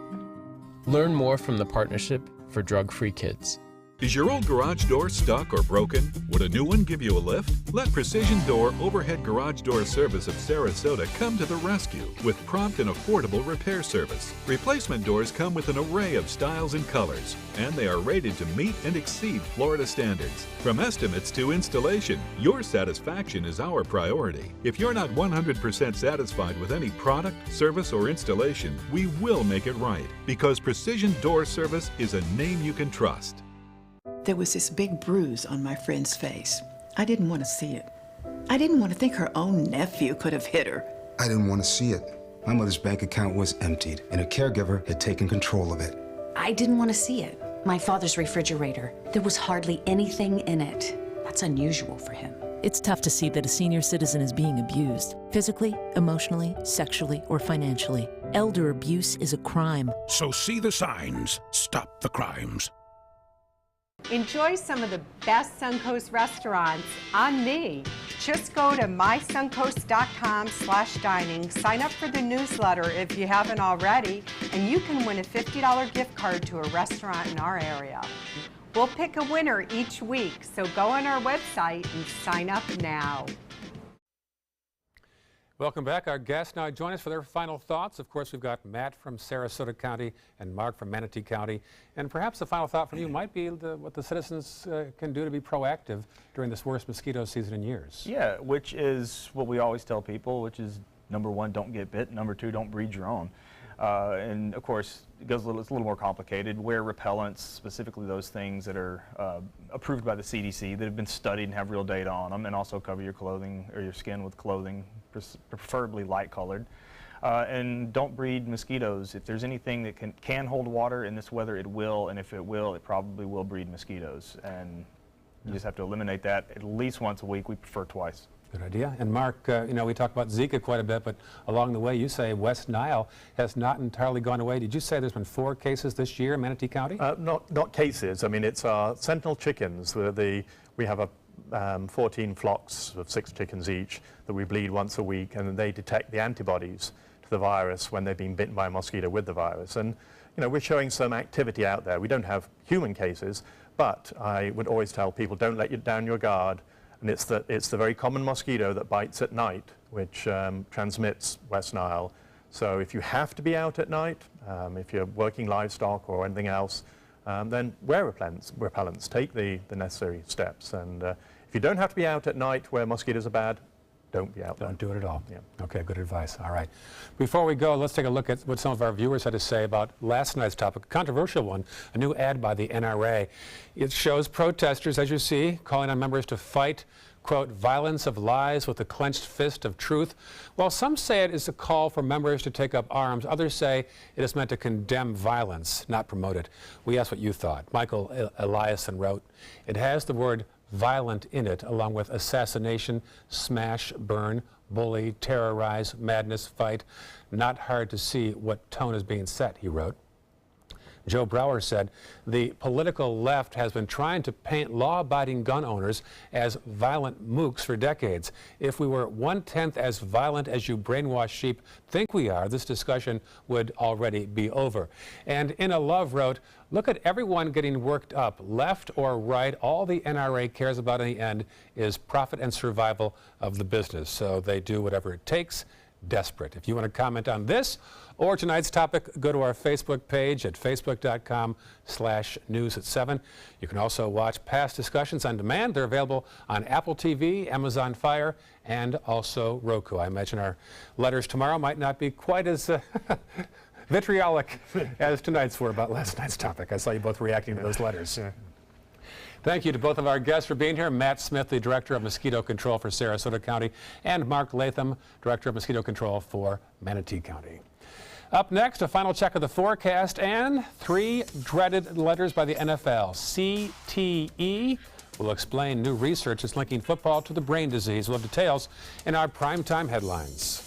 Learn more from the Partnership for Drug-Free Kids. Is your old garage door stuck or broken? Would a new one give you a lift? Let Precision Door Overhead Garage Door Service of Sarasota come to the rescue with prompt and affordable repair service. Replacement doors come with an array of styles and colors, and they are rated to meet and exceed Florida standards. From estimates to installation, your satisfaction is our priority. If you're not 100% satisfied with any product, service, or installation, we will make it right, because Precision Door Service is a name you can trust. There was this big bruise on my friend's face. I didn't want to see it. I didn't want to think her own nephew could have hit her. I didn't want to see it. My mother's bank account was emptied, and a caregiver had taken control of it. I didn't want to see it. My father's refrigerator. There was hardly anything in it. That's unusual for him. It's tough to see that a senior citizen is being abused, physically, emotionally, sexually, or financially. Elder abuse is a crime. So see the signs. Stop the crimes. Enjoy some of the best Suncoast restaurants on me. Just go to mysuncoast.com/dining, sign up for the newsletter if you haven't already, and you can win a $50 gift card to a restaurant in our area. We'll pick a winner each week, so go on our website and sign up now. Welcome back. Our guests now join us for their final thoughts. Of course, we've got Matt from Sarasota County and Mark from Manatee County. And perhaps the final thought from you might be what the citizens can do to be proactive during this worst mosquito season in years. Yeah, which is what we always tell people, which is number one, don't get bit. Number two, don't breed your own. And of course, it's a little more complicated. Wear repellents, specifically those things that are approved by the CDC, that have been studied and have real data on them, and also cover your clothing or your skin with clothing, preferably light colored. And don't breed mosquitoes. If there's anything that can hold water in this weather, it will, and if it will, it probably will breed mosquitoes. And you just have to eliminate that at least once a week. We prefer twice. Good idea. And Mark, you know, we talk about Zika quite a bit, but along the way you say West Nile has not entirely gone away. Did you say there's been 4 cases this year in Manatee County? Not cases. I mean, it's our sentinel chickens. We have 14 flocks of 6 chickens each that we bleed once a week, and they detect the antibodies to the virus when they've been bitten by a mosquito with the virus. And you know, we're showing some activity out there. We don't have human cases, but I would always tell people, don't let you down your guard. And it's the very common mosquito that bites at night, which transmits West Nile. So if you have to be out at night, if you're working livestock or anything else, then wear repellents. Take the necessary steps. And if you don't have to be out at night where mosquitoes are bad, don't be out there. Don't do it at all. Yeah. Okay, good advice. All right. Before we go, let's take a look at what some of our viewers had to say about last night's topic, a controversial one, a new ad by the NRA. It shows protesters, as you see, calling on members to fight, quote, violence of lies with the clenched fist of truth. While some say it is a call for members to take up arms, others say it is meant to condemn violence, not promote it. We asked what you thought. Michael Eliason wrote, it has the word violent in it, along with assassination, smash, burn, bully, terrorize, madness, fight. Not hard to see what tone is being set, he wrote. Joe Brower said, the political left has been trying to paint law-abiding gun owners as violent mooks for decades. If we were 1/10 as violent as you brainwashed sheep think we are, this discussion would already be over. And Inna Love wrote, look at everyone getting worked up, left or right. All the NRA cares about in the end is profit and survival of the business. So they do whatever it takes. Desperate. If you want to comment on this or tonight's topic, go to our Facebook page at facebook.com/news7. You can also watch past discussions on demand. They're available on Apple TV, Amazon Fire, and also Roku. I imagine our letters tomorrow might not be quite as vitriolic as tonight's were about last night's topic. I saw you both reacting to those letters. Yeah. Thank you to both of our guests for being here. Matt Smith, the Director of Mosquito Control for Sarasota County, and Mark Latham, Director of Mosquito Control for Manatee County. Up next, a final check of the forecast and 3 dreaded letters by the NFL. CTE will explain new research that's linking football to the brain disease. We'll have details in our primetime headlines.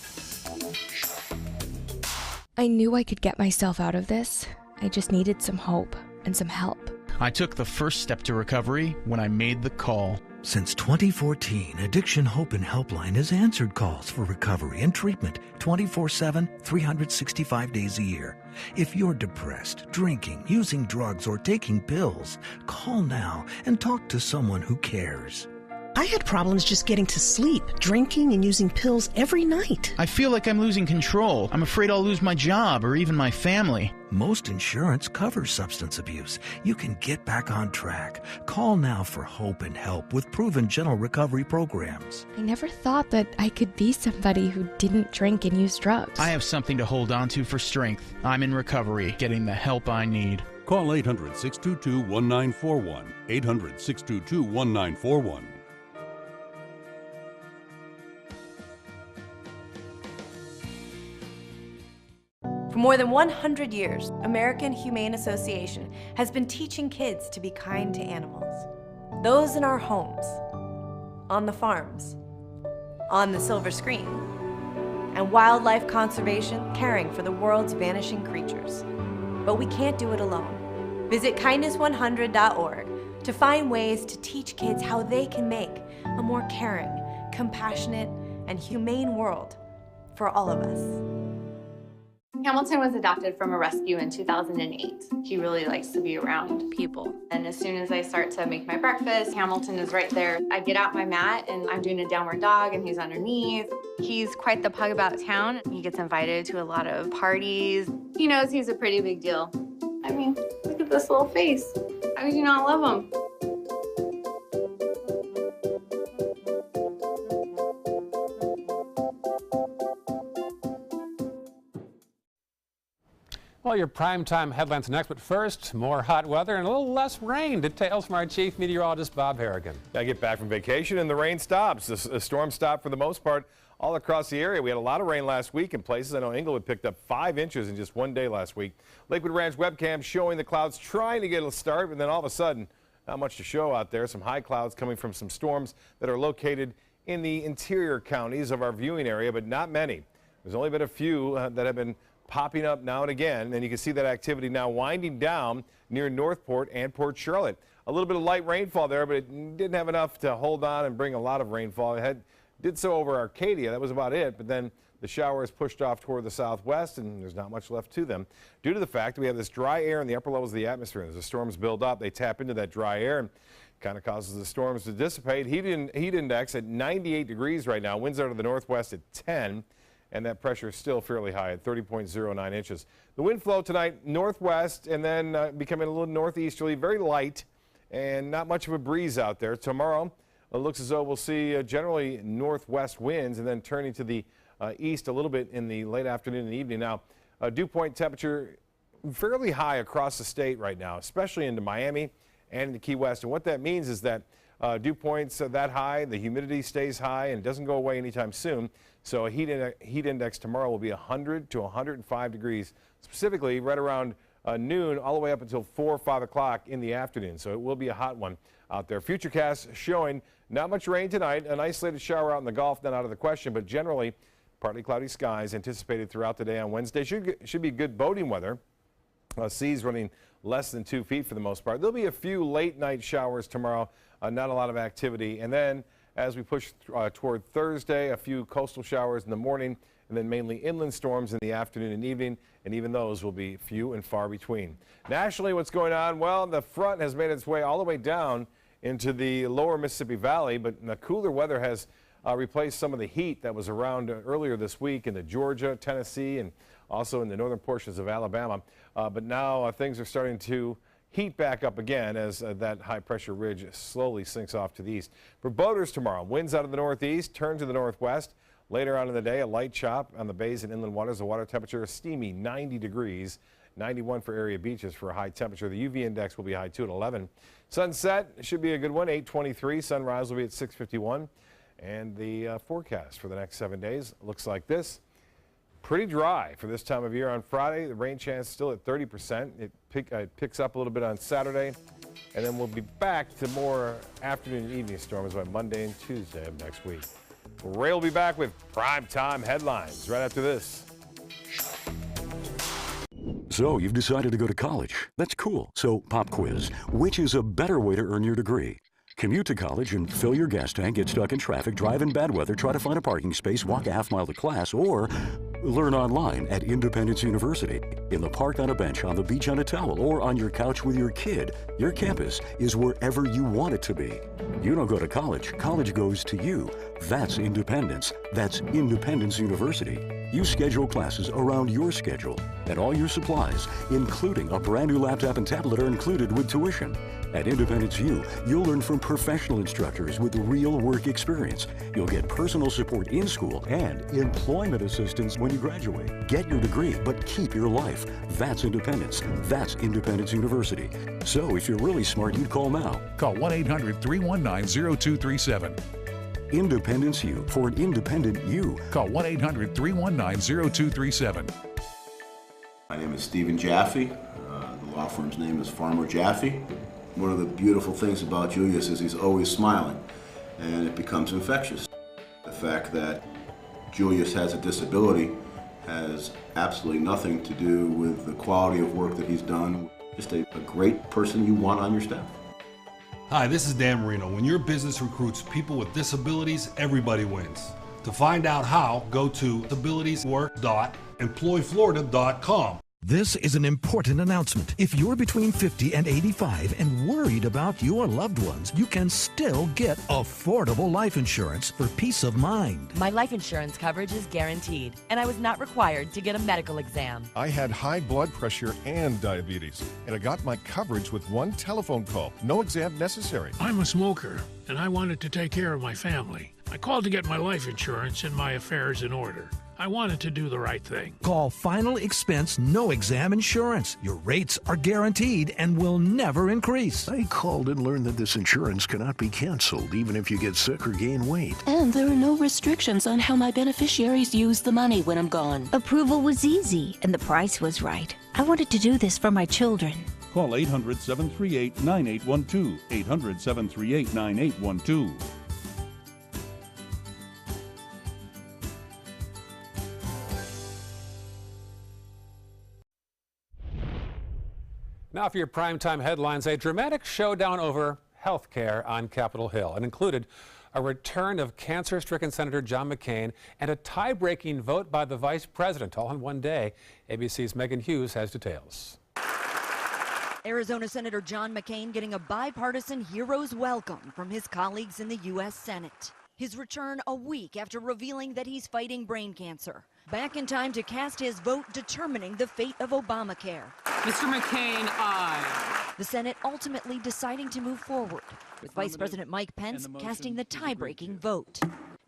I knew I could get myself out of this. I just needed some hope and some help. I took the first step to recovery when I made the call. Since 2014, Addiction Hope and Helpline has answered calls for recovery and treatment 24/7, 365 days a year. If you're depressed, drinking, using drugs, or taking pills, call now and talk to someone who cares. I had problems just getting to sleep, drinking and using pills every night. I feel like I'm losing control. I'm afraid I'll lose my job or even my family. Most insurance covers substance abuse. You can get back on track. Call now for hope and help with proven gentle recovery programs. I never thought that I could be somebody who didn't drink and use drugs. I have something to hold on to for strength. I'm in recovery, getting the help I need. Call 800-622-1941. 800-622-1941. For more than 100 years, American Humane Association has been teaching kids to be kind to animals. Those in our homes, on the farms, on the silver screen, and wildlife conservation, caring for the world's vanishing creatures. But we can't do it alone. Visit kindness100.org to find ways to teach kids how they can make a more caring, compassionate, and humane world for all of us. Hamilton was adopted from a rescue in 2008. He really likes to be around people. And as soon as I start to make my breakfast, Hamilton is right there. I get out my mat and I'm doing a downward dog and he's underneath. He's quite the pug about town. He gets invited to a lot of parties. He knows he's a pretty big deal. I mean, look at this little face. How could you not love him? Well, your primetime headlines next, but first, more hot weather and a little less rain. Details from our chief meteorologist, Bob Harrigan. I get back from vacation and the rain stops. The storm stopped for the most part all across the area. We had a lot of rain last week in places. I know Inglewood picked up 5 inches in just one day last week. Lakewood Ranch webcam showing the clouds trying to get a start, but then all of a sudden, not much to show out there. Some high clouds coming from some storms that are located in the interior counties of our viewing area, but not many. There's only been a few that have been popping up now and again, and you can see that activity now winding down near Northport and Port Charlotte. A little bit of light rainfall there, but it didn't have enough to hold on and bring a lot of rainfall. It did so over Arcadia. That was about it, but then the showers pushed off toward the southwest, and there's not much left to them due to the fact that we have this dry air in the upper levels of the atmosphere. As the storms build up, they tap into that dry air and kind of causes the storms to dissipate. Heat index at 98 degrees right now. Winds out of the northwest at 10. And that pressure is still fairly high at 30.09 inches. The wind flow tonight, northwest and then becoming a little northeasterly, very light and not much of a breeze out there. Tomorrow, it looks as though we'll see generally northwest winds and then turning to the east a little bit in the late afternoon and evening. Now, dew point temperature fairly high across the state right now, especially into Miami and into Key West. And what that means is that dew points are that high, the humidity stays high and doesn't go away anytime soon. So a heat index tomorrow will be 100 to 105 degrees, specifically right around noon all the way up until 4 or 5 o'clock in the afternoon. So it will be a hot one out there. Futurecast showing not much rain tonight. An isolated shower out in the Gulf, not out of the question, but generally partly cloudy skies anticipated throughout the day on Wednesday. Should be good boating weather. Seas running less than 2 feet for the most part. There'll be a few late night showers tomorrow, not a lot of activity. And then as we push toward Thursday, a few coastal showers in the morning and then mainly inland storms in the afternoon and evening, and even those will be few and far between. Nationally, what's going on? Well, the front has made its way all the way down into the lower Mississippi Valley, but the cooler weather has replaced some of the heat that was around earlier this week into Georgia, Tennessee, and also in the northern portions of Alabama. But now things are starting to heat back up again as that high pressure ridge slowly sinks off to the east. For boaters tomorrow, winds out of the northeast, turn to the northwest. Later on in the day, a light chop on the bays and inland waters. The water temperature is steamy, 90 degrees, 91 for area beaches for a high temperature. The UV index will be high too at 11. Sunset should be a good one, 8:23. Sunrise will be at 6:51. And the forecast for the next 7 days looks like this. Pretty dry for this time of year on Friday. The rain chance still at 30%. It picks up a little bit on Saturday. And then we'll be back to more afternoon and evening storms by Monday and Tuesday of next week. Ray will be back with primetime headlines right after this. So you've decided to go to college. That's cool. So pop quiz. Which is a better way to earn your degree? Commute to college and fill your gas tank, get stuck in traffic, drive in bad weather, try to find a parking space, walk a half-mile to class, or learn online at Independence University. In the park on a bench, on the beach on a towel, or on your couch with your kid, your campus is wherever you want it to be. You don't go to college. College goes to you. That's independence. That's Independence University. You schedule classes around your schedule, and all your supplies, including a brand new laptop and tablet, are included with tuition. At Independence U, you'll learn from professional instructors with real work experience. You'll get personal support in school and employment assistance when you graduate. Get your degree, but keep your life. That's independence. That's Independence University. So if you're really smart, you'd call now. Call 1-800-319-0237. Independence U, for an independent you. Call 1-800-319-0237. My name is Stephen Jaffe. The law firm's name is Farmer Jaffe. One of the beautiful things about Julius is he's always smiling, and it becomes infectious. The fact that Julius has a disability has absolutely nothing to do with the quality of work that he's done. Just a great person you want on your staff. Hi, this is Dan Marino. When your business recruits people with disabilities, everybody wins. To find out how, go to disabilitieswork.employflorida.com. This is an important announcement. If you're between 50 and 85 and worried about your loved ones, you can still get affordable life insurance for peace of mind. My life insurance coverage is guaranteed, and I was not required to get a medical exam. I had high blood pressure and diabetes, and I got my coverage with one telephone call. No exam necessary. I'm a smoker, and I wanted to take care of my family. I called to get my life insurance and my affairs in order. I wanted to do the right thing. Call Final Expense No Exam Insurance. Your rates are guaranteed and will never increase. I called and learned that this insurance cannot be canceled even if you get sick or gain weight. And there are no restrictions on how my beneficiaries use the money when I'm gone. Approval was easy and the price was right. I wanted to do this for my children. Call 800-738-9812. 800-738-9812. Now for your primetime headlines, a dramatic showdown over health care on Capitol Hill. It included a return of cancer-stricken Senator John McCain and a tie-breaking vote by the vice president, all in one day. ABC's Megan Hughes has details. Arizona Senator John McCain getting a bipartisan hero's welcome from his colleagues in the U.S. Senate. His return a week after revealing that he's fighting brain cancer. Back in time to cast his vote determining the fate of Obamacare. Mr. McCain, aye. The Senate ultimately deciding to move forward, with Vice President Mike Pence casting the tie-breaking vote.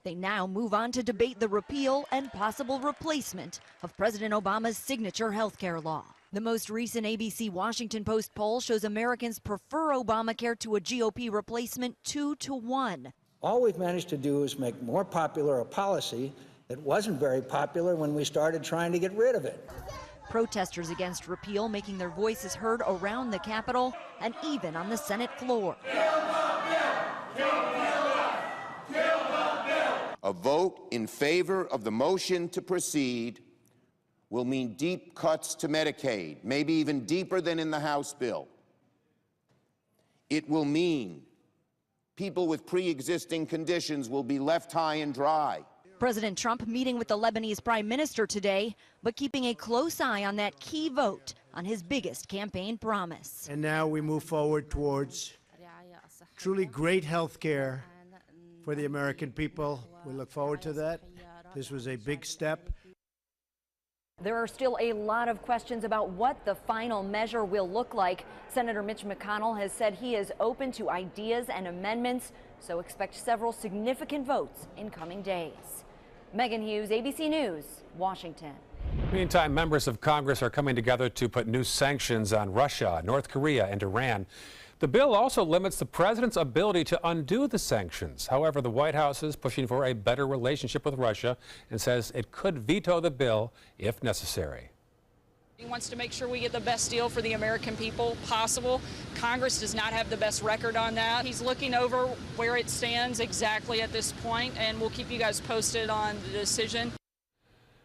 They now move on to debate the repeal and possible replacement of President Obama's signature health care law. The most recent ABC Washington Post poll shows Americans prefer Obamacare to a GOP replacement 2-1. All we've managed to do is make more popular a policy that wasn't very popular when we started trying to get rid of it. Protesters against repeal making their voices heard around the Capitol and even on the Senate floor. A vote in favor of the motion to proceed will mean deep cuts to Medicaid, maybe even deeper than in the House bill. It will mean people with pre-existing conditions will be left high and dry. President Trump meeting with the Lebanese prime minister today, but keeping a close eye on that key vote on his biggest campaign promise. And now we move forward towards truly great health care for the American people. We look forward to that. This was a big step. There are still a lot of questions about what the final measure will look like. Senator Mitch McConnell has said he is open to ideas and amendments, so expect several significant votes in coming days. Megan Hughes, ABC News, Washington. Meantime, members of Congress are coming together to put new sanctions on Russia, North Korea, and Iran. The bill also limits the president's ability to undo the sanctions. However, the White House is pushing for a better relationship with Russia and says it could veto the bill if necessary. He wants to make sure we get the best deal for the American people possible. Congress does not have the best record on that. He's looking over where it stands exactly at this point, and we'll keep you guys posted on the decision.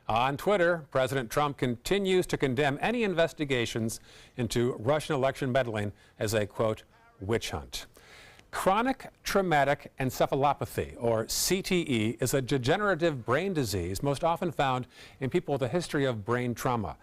On Twitter, President Trump continues to condemn any investigations into Russian election meddling as a, quote, witch hunt. Chronic traumatic encephalopathy, or CTE, is a degenerative brain disease most often found in people with a history of brain trauma.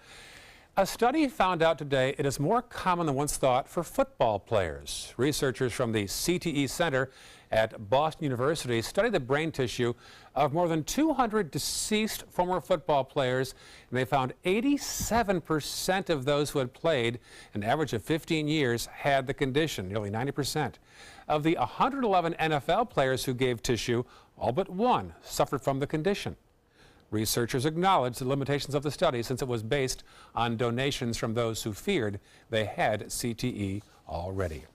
A study found out today it is more common than once thought for football players. Researchers from the CTE Center at Boston University studied the brain tissue of more than 200 deceased former football players, and they found 87% of those who had played an average of 15 years had the condition, nearly 90%. Of the 111 NFL players who gave tissue, all but one suffered from the condition. Researchers acknowledge the limitations of the study since it was based on donations from those who feared they had CTE already.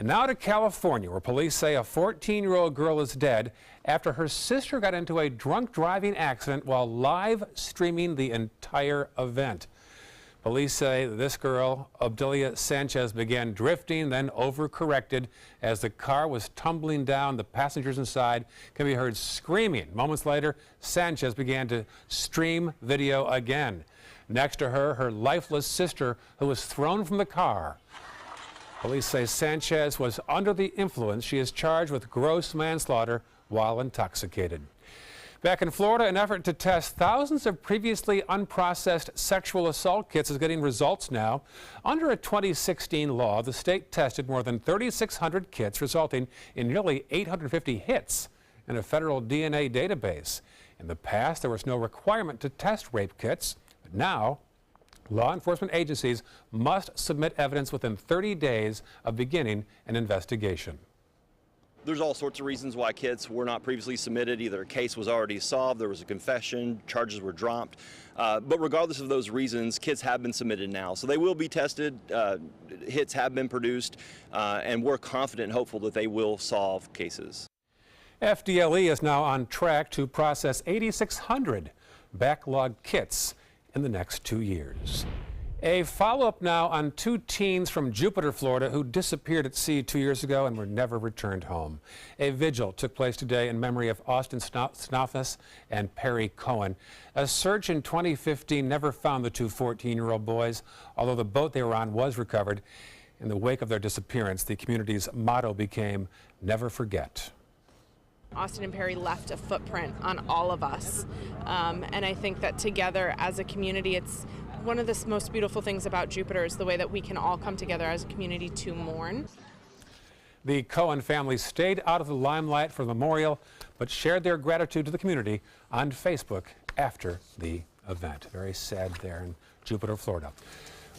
And now to California, where police say a 14-year-old girl is dead after her sister got into a drunk driving accident while live streaming the entire event. Police say this girl, Obdilia Sanchez, began drifting, then overcorrected. As the car was tumbling down, the passengers inside can be heard screaming. Moments later, Sanchez began to stream video again. Next to her, her lifeless sister, who was thrown from the car. Police say Sanchez was under the influence. She is charged with gross manslaughter while intoxicated. Back in Florida, an effort to test thousands of previously unprocessed sexual assault kits is getting results now. Under a 2016 law, the state tested more than 3,600 kits, resulting in nearly 850 hits in a federal DNA database. In the past, there was no requirement to test rape kits, but now law enforcement agencies must submit evidence within 30 days of beginning an investigation. There's all sorts of reasons why kits were not previously submitted. Either a case was already solved, there was a confession, charges were dropped. But regardless of those reasons, kits have been submitted now. So they will be tested, hits have been produced, and we're confident and hopeful that they will solve cases. FDLE is now on track to process 8,600 backlogged kits in the next 2 years. A follow-up now on 2 teens from Jupiter, Florida, who disappeared at sea 2 years ago and were never returned home. A vigil took place today in memory of Austin Snaufus and Perry Cohen. A search in 2015 never found the 2 14-year-old boys, although the boat they were on was recovered. In the wake of their disappearance, the community's motto became, "Never forget." Austin and Perry left a footprint on all of us, and I think that together as a community, it's one of the most beautiful things about Jupiter is the way that we can all come together as a community to mourn. The Cohen family stayed out of the limelight for the memorial, but shared their gratitude to the community on Facebook after the event. Very sad there in Jupiter, Florida.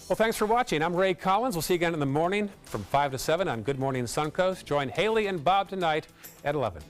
Well, thanks for watching. I'm Ray Collins. We'll see you again in the morning from 5 to 7 on Good Morning Suncoast. Join Haley and Bob tonight at 11.